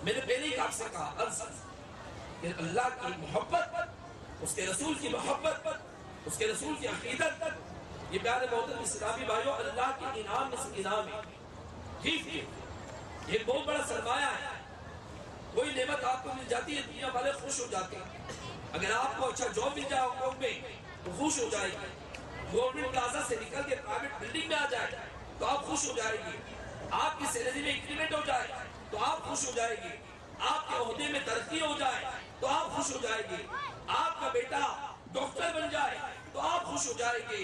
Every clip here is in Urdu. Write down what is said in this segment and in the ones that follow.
میں نے پہلے ہی آپ سے کہا عرض کہ اللہ کی محبت، اس کے رسول کی محبت، اس کے رسول کی عقیدت، یہ پیارے محترم اسلامی بھائیوں اللہ کے انعام میں سے انعام ہے. یہ بہت بڑا سرمایہ ہے. کوئی نعمت آپ کو مل جاتی ہے دنیا والے خوش ہو جاتے ہیں. اگر آپ کو اچھا جاب مل جائے حکومت میں تو خوش ہو جائے گی. گورنمنٹ پلازا سے نکل کے پرائیویٹ بلڈنگ میں آ جائے تو آپ خوش ہو جائے گی. آپ کی سیلری میں انکریمنٹ ہو جائے تو آپ خوش ہو جائے گی. آپ کے عہدے میں ترقی ہو جائے تو آپ خوش ہو جائے گی. آپ کا بیٹا ڈاکٹر بن جائے تو آپ خوش ہو جائے گے.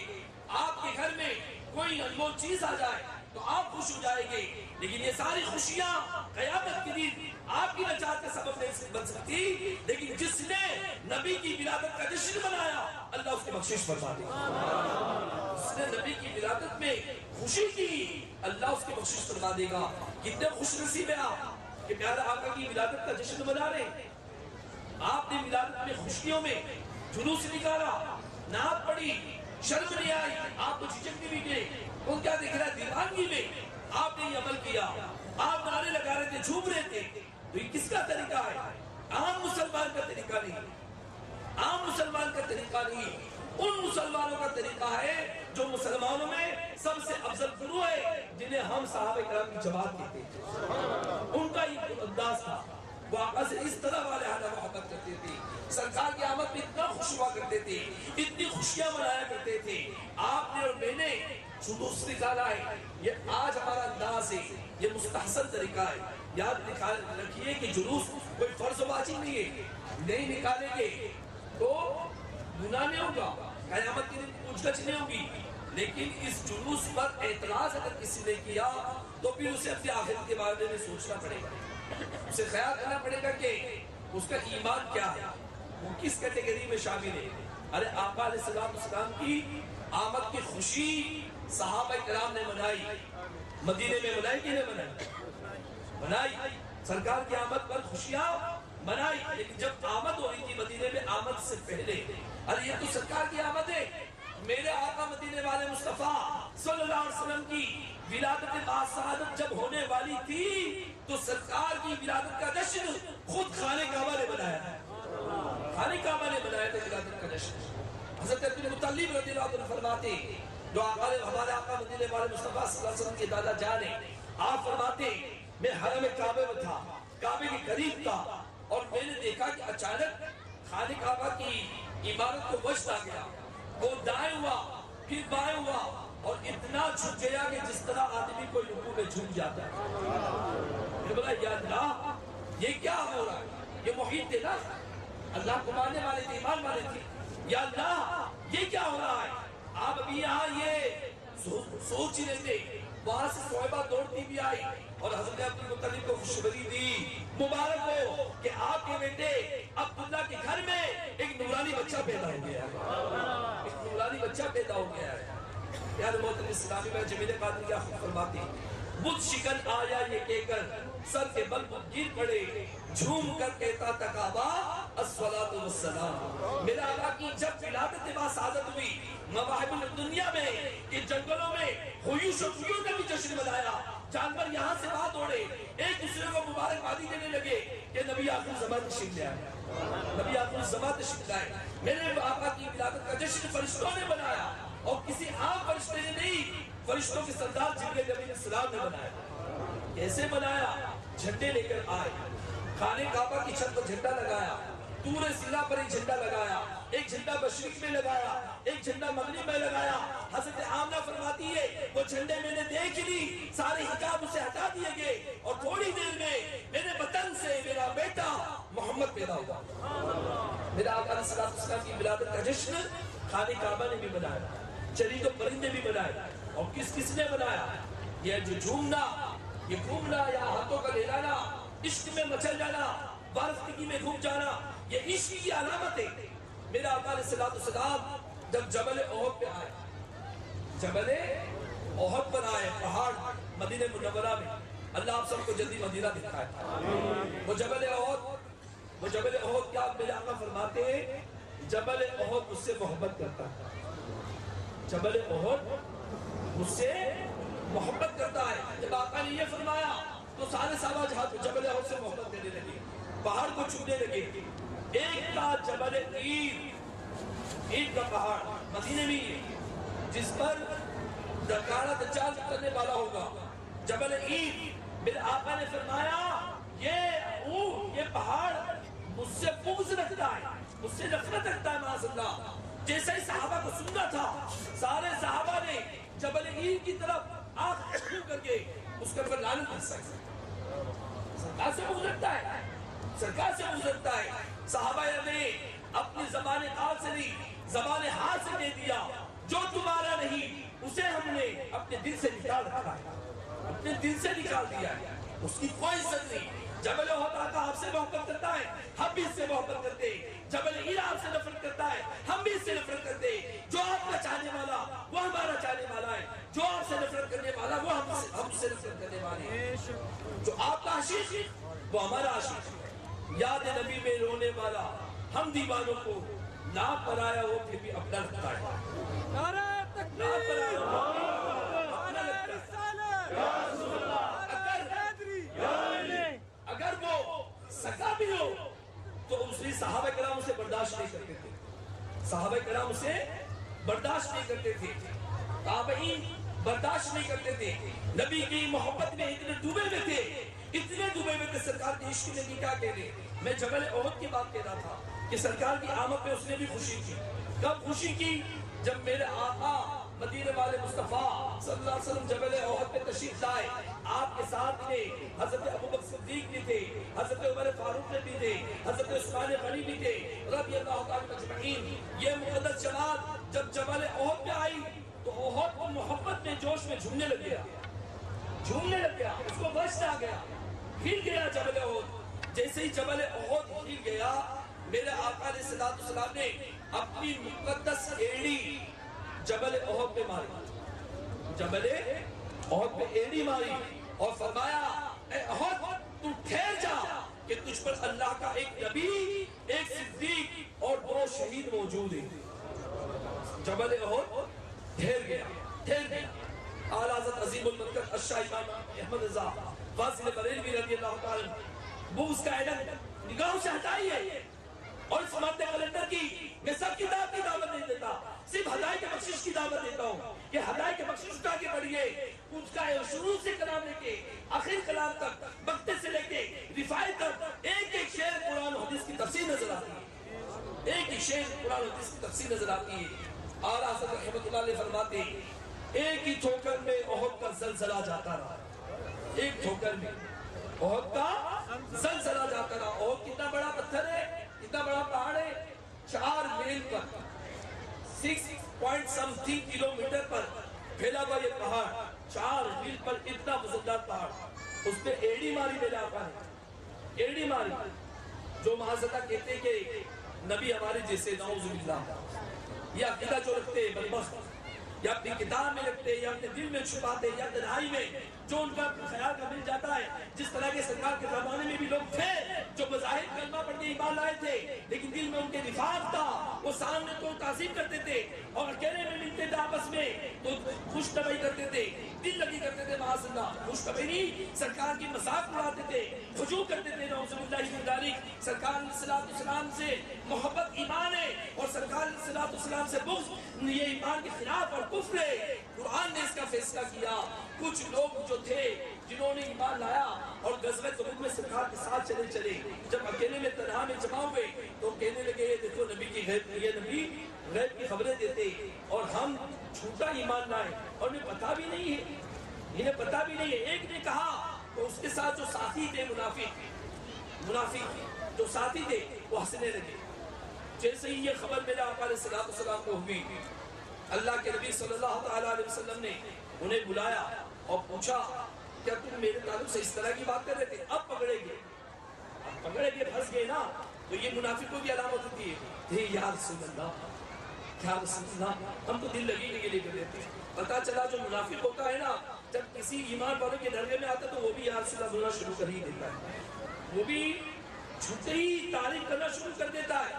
آپ کے گھر میں کوئی انمول چیز آ جائے تو آپ خوش ہو جائے گے. لیکن یہ ساری خوشیاں قیامت کے دن آپ کی نجات کا سبب نہیں بن سکتی. لیکن جس نے نبی کی ولادت کا جشن منایا اللہ اس کی بخشش فرما دے گا. جس نے نبی کی ولادت میں خوشی کی اللہ اس کی بخشش فرما دے گا. کتنے خوش نصیب ہیں آپ کہ پیارے آقا کی ولادت کا جشن منا رہے ہیں. آپ نے ولادت میں خوشیوں میں جلوس نکالا، نعت پڑھی، شرم نہیں آئی. آپ تو جھجکتے بھی گئے. وہ کیا دیکھ رہا ہے دیوانگی میں آپ نے یہ عمل کیا. آپ نعرے لگا رہے تھے، جھوم رہے تھے. تو یہ کس کا طریقہ ہے؟ عام مسلمان کا طریقہ نہیں. عام مسلمان کا طریقہ نہیں. ان مسلمانوں کا طریقہ ہے جو مسلمانوں میں سب سے افضل گروہ ہے، جنہیں ہم صحابہ کرام کی جماعت کہتے ہیں. ان کا یہ انداز تھا. وہ آقا سے اس طرح والے حالہ محبت کرتے تھے. سرکار کی آمد میں اتنا خوش ہوا کرتے تھے، اتنی خوشیاں منایا کرتے تھے. آپ نے اور میں نے جلوس نکالا ہے. یہ آج ہمارا انداز ہے، یہ مستحسن طریقہ ہے. یاد رکھیے کہ جلوس کوئی فرض و واجب نہیں ہے. نہیں نکالیں گے تو گناہ نہیں ہوگا، قیامت کے دن پوچھ گچھ نہیں ہوگی. لیکن اس جلوس پر اعتراض اگر کسی نے کیا تو پھر اسے اپنی آخرت کے بارے میں سوچنا پڑے گا. اسے خیال کرنا پڑے گا کہ اس کا ایمان کیا ہے، وہ کس کیٹیگری میں شامل ہے. ارے آقا علیہ السلام کی آمد کی خوشی صحابہ کرام نے منائی. مدینے میں منائی کہ نہیں منائی؟ منائی. سرکار کی آمد پر خوشیاں منائی. لیکن جب آمد ہو رہی تھی مدینے میں آمد سے پہلے، ارے یہ تو سرکار کی آمد ہے. میرے آقا مدینے والے مصطفیٰ صلی اللہ علیہ وسلم کی ولادت باسعادت جب ہونے والی تھی تو سرکار کی ولادت کا جشن خود خانہ کعبہ نے بنایا. خانہ کعبہ نے بنایا تھا ولادت کا جشن. حضرت ابن مطلب رضی اللہ عنہ فرماتے جو ہمارے آقا مدینے والے مصطفیٰ صلی اللہ علیہ وسلم کے دادا جان ہیں، آپ فرماتے میں حرم کعبے میں تھا، کعبے کے قریب تھا، اور میں نے دیکھا کہ اچانک خانہ کعبہ کی عمارت کو وجد آ گیا. وہ دائیں ہوا پھر بائیں ہوا اور اتنا جھک گیا کہ جس طرح آدمی کوئی رکوع میں جھک جاتا ہے. میں بولا یا اللہ یہ کیا ہو رہا ہے؟ یہ محیط تھے نا، اللہ کو ماننے والے تھے، ایمان والے تھے. یا اللہ یہ کیا ہو رہا ہے؟ آپ ابھی یہاں یہ سوچ ہی رہے تھے. وہاں سے صحابہ دوڑتی بھی آئی اور حضرت عبدالمطلب کو خوشخبری دی، مبارک ہو کہ آپ کے بیٹے عبداللہ کے گھر میں ایک نورانی بچہ پیدا ہو گیا ہے. ایک نورانی بچہ پیدا ہو گیا ہے. یار محترم اسلامی میں جمیل قادری کیا خود فرماتے ہیں، بت شکن آیا یہ کہہ کر سر کے بل پر گر پڑے، جھوم کر کہتا تھا کعبہ الصلاۃ والسلام. میرا آقا کی جب ولادت باسعادت ہوئی مواہب الدنیا میں، کہ جنگلوں میں خیوش و خیول کا بھی جشن منایا. جانور یہاں سے وہاں دوڑے، ایک دوسرے کو مبارکبادی دینے لگے کہ نبی آخر الزمان تشریف لے آئے. نبی آخر الزمان تشریف لائے. میرے آقا کی ولادت کا جشن فرشتوں نے بنایا اور کسی عام فرشتے نے نہیں، فرشتوں کے سردار جبریل علیہ السلام نے بنایا. کیسے بنایا؟ جھنڈے لے کر آئے، خانہ کعبہ کی چھت پر جھنڈا لگایا، طور سینا پر ایک جھنڈا لگایا، ایک جھنڈا مشرق میں لگایا، ایک جھنڈا مغرب میں لگایا. حضرت آمنہ فرماتی ہے وہ جھنڈے میں نے دیکھ لی، سارے حجاب اسے ہٹا دیے گئے اور تھوڑی دیر میں میرے وطن سے میرا بیٹا محمد پیدا ہوا. میرا آقا علیہ السلام کی ولادت کا جشن خانہ کعبہ نے بھی بنایا، چرید و پرندے بھی بنائے. اور کس نے بنایا؟ یہ جو جھومنا، یہ گھومنا یا ہاتھوں کا لہرانا، عشق میں مچل جانا، وارفتگی میں گھوم جانا، یہ عشق کی علامت ہے. میرا آقا علیہ السلام جب جبل احد پہ آئے، جبل احد پر آئے، پہاڑ مدینہ منورہ میں، اللہ آپ سب کو جلدی مدینہ دکھائے. وہ جبل احد کیا میرے آقا فرماتے ہیں، جبل احد مجھ سے محبت کرتا ہے. جبل احد مجھ سے محبت کرتا ہے. جب آقا نے یہ فرمایا تو سارے صحابہ جہاں جبل احد سے محبت کرنے لگے. پہاڑ کو چھونے لگے. ایک تھا جبل عید کا پہاڑ مدینے میں ہے جس پر دکارہ دجال کرنے والا ہوگا. جبل عید میرے آقا نے فرمایا یہ پہاڑ مجھ سے بغض رکھتا ہے, مجھ سے نفرت رکھتا ہے معاذ اللہ. جیسا ہی صحابہ کو سننا تھا سارے صحابہ نے جبل عید کی طرف آنکھ کر کے اس کے اوپر لعنت بھر سکتے. سرکار سے بغض رکھتا ہے, سرکار سے بغض رکھتا ہے. صحابہ نے اپنی زبان قال سے نہیں زبان حال سے دے دیا جو تمہارا نہیں اسے ہم نے اپنے دل سے نکال رکھا ہے, اپنے دل سے نکال دیا ہے, اس کی کوئی عزت نہیں. جبل احد آقا آپ سے محبت کرتا ہے, ہم بھی اس سے محبت کرتے. جبل عید آپ سے نفرت کرتا ہے, ہم بھی اس سے نفرت کرتے. جو آپ کا چاہنے والا وہ ہمارا چاہنے والا ہے, جو آپ سے نفرت کرنے والا وہ ہم سے نفرت کرنے والے ہیں. جو آپ کا عاشق وہ ہمارا عاشق. یاد نبی میں رونے والا ہم دیوانوں کو ناپ پر آیا وہ پھر بھی اپنا لگتا ہے. ناپ پر آیا اپنا لگتا ہے. اگر وہ سکا بھی ہو تو اس لیے صحابہ کرام اسے برداشت نہیں کرتے تھے. صحابہ کرام اسے برداشت نہیں کرتے تھے. تابعین برداشت نہیں کرتے تھے. نبی کی محبت میں اتنے ڈوبے ہوئے تھے, اتنے ڈوبے ہوئے تھے. سرکار کے عشق میں کیا کہنے. میں جبل احد کی بات کہہ رہا تھا کہ سرکار کی آمد پہ اس نے بھی خوشی کی. کب خوشی کی؟ جب میرے آقا مدینے والے مصطفیٰ صلی اللہ علیہ وسلم جبل احد پہ تشریف لائے. آپ کے ساتھ تھے حضرت ابوبکر صدیق بھی تھے, حضرت عمر فاروق بھی تھے, حضرت عثمان غنی بھی تھے رضی اللہ تعالی اجمعین. یہ مقدس جماعت جب جبل احد پہ آئی تو احد کو محبت میں جوش میں جھومنے لگ گیا, جھومنے لگ گیا. اس کو وحش آ گیا, ہل گیا جبل احد. جیسے ہی جبل احد ہل گیا میرے آقا علیہ السلام نے اپنی مقدس ایڑی جبل احد پہ ماری, جبل احد پہ ایڑی ماری اور فرمایا اے احد تو ٹھہر جا کہ تجھ پر اللہ کا ایک نبی, ایک صدیق اور 2 شہید موجود ہیں. جبل احد ٹھہر گیا, ٹھہر گیا. اعلیٰ حضرت عظیم المنقد الشاہ امام احمد رضا فاضل بریلوی رضی اللہ تعالی بغض کا علم نگاہوں سے ہٹائی ہے. اور اس مادہ کلندر کی میں سب کتاب کی دعوت نہیں دیتا, صرف ہدایت بخشش کی دعوت دیتا ہوں کہ ہدایت بخشش اٹھا کے پڑھیے. اس کا شروع سے کلام لے کے آخر کلام تک, مقتے سے لے کے رفاعت تک ایک ایک شعر قرآن و حدیث کی تفسیر نظر آتی ہے, ایک ایک شعر قرآن و حدیث کی تفسیر نظر آتی ہے. اعلیٰ حضرت رحمۃ اللہ علیہ فرماتے ہیں ایک ہی ٹھوکر میں احد کا زلزلہ جاتا رہا, ایک ٹھوکر میں احد کا زلزلہ جاتا رہا. احد کتنا بڑا پتھر ہے, کتنا بڑا پہاڑ ہے, 4 میل پر 6.something کلومیٹر پر پھیلا ہوا یہ پہاڑ, 4 میل پر اتنا مزدار پہاڑ. اس پہ ایڑی ماری میرے آقا نے, ایڑی ماری. جو معاذاللہ کہتے ہیں کہ نبی ہمارے جیسے نعوذ باللہ, یہ عقیدہ جو رکھتے ہیں بدبخت, یا اپنی کتاب میں رکھتے ہیں یا اپنے دل میں چھپاتے یا تنہائی میں جو ان کا خیال کا مل جاتا ہے. جس طرح کے سرکار کے زمانے میں بھی لوگ تھے جو بظاہر کلمہ پڑھ کے ایمان لائے تھے لیکن دل میں ان کے نفاق تھا. وہ سامنے تو تعظیم کرتے تھے اور اکیلے میں ملتے تھے آپس میں تو خوش طبعی کرتے تھے, دل لگی کرتے تھے. معاذ اللہ خوش طبعی نہیں, سرکار کی مذاق اڑاتے تھے, ہجوم کرتے تھے. نعوذ باللہ من ذالک. سرکار علیہ السلام سے محبت ایمان ہے اور سرکار علیہ السلام سے بغض یہ ایمان کے خلاف اور کفر ہے. قرآن نے اس کا فیصلہ کیا. کچھ لوگ جو تھے جنہوں نے ایمان لایا اور غزوہ تبوک میں سرکار کے ساتھ چلے, جب اکیلے میں تنہا میں جمع ہوئے تو کہنے لگے دیکھو نبی کی غیب, یہ نبی غیب کی خبریں دیتے اور ہم جھوٹا ایمان لائے اور انہیں پتہ بھی نہیں ہے, انہیں پتہ بھی نہیں ہے. ایک نے کہا تو اس کے ساتھ جو ساتھی تھے منافق جو ساتھی تھے وہ ہنسنے لگے. جیسے ہی یہ خبر میرے آقا علیہ السلام کو ہوئی اللہ کے نبی صلی اللہ تعالی علیہ وسلم نے انہیں بلایا اور پوچھا کیا تم میرے تعلق سے اس طرح کی بات کر رہے تھے, اب پکڑے گئے پھنس گئے نا. تو یہ منافقوں کی علامت ہوتی ہے یا رسول اللہ, یا رسول اللہ, ہم تو دل لگی کے لیے کر دیتے ہیں. پتا چلا جو منافق ہوتا ہے نا جب کسی ایمان والوں کے درجے میں آتا ہے تو وہ بھی یا رسول اللہ بولنا شروع کر ہی دیتا ہے, وہ بھی جھوٹے ہی تعریف کرنا شروع کر دیتا ہے,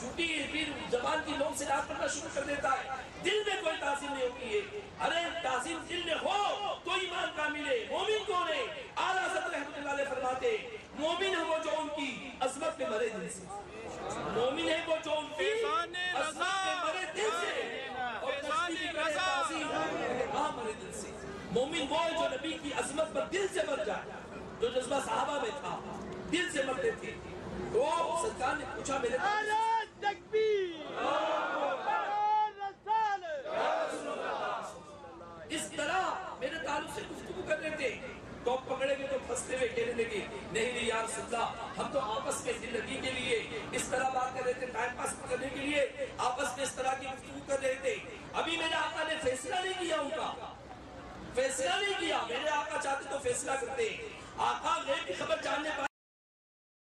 جھوٹی پھر زبان کی لوگ سے یاد کرنا شروع کر دیتا ہے. دل میں کوئی تعظیم نہیں ہوتی ہے. ارے تعظیم دل میں ہو تو ایمان کامل ہے, مومن کون ہے. اعلیٰ حضرت رحمۃ اللہ علیہ فرماتے مومن ہے وہ جو ان کی عظمت میں مرے دل سے، مومن ہے وہ جو ان کی عظمت میں مرے دل سے، اور تشبیہ کرے تعظیم ہاں مرے دل سے۔ مومن وہ ہے جو نبی کی عظمت پر دل سے مر جائے، جو جذبہ صحابہ میں تھا، دل سے مرتے تھے۔ تو سرکار نے پوچھا میرے اس طرح میرے تعلق سے گفتگو کر رہے تھے، تو پکڑے گئے تو پھنستے ہوئے کہنے لگے نہیں یا رسول اللہ، ہم تو آپس میں زندگی کے لیے اس طرح بات کر رہے تھے، ٹائم پاس کرنے کے لیے آپس میں اس طرح کی گفتگو کر رہے تھے، ابھی میرے آقا نے فیصلہ نہیں کیا، ان کا فیصلہ نہیں کیا، میرے آقا چاہتے تو فیصلہ کرتے، آقا غیب کی خبر جاننے پائے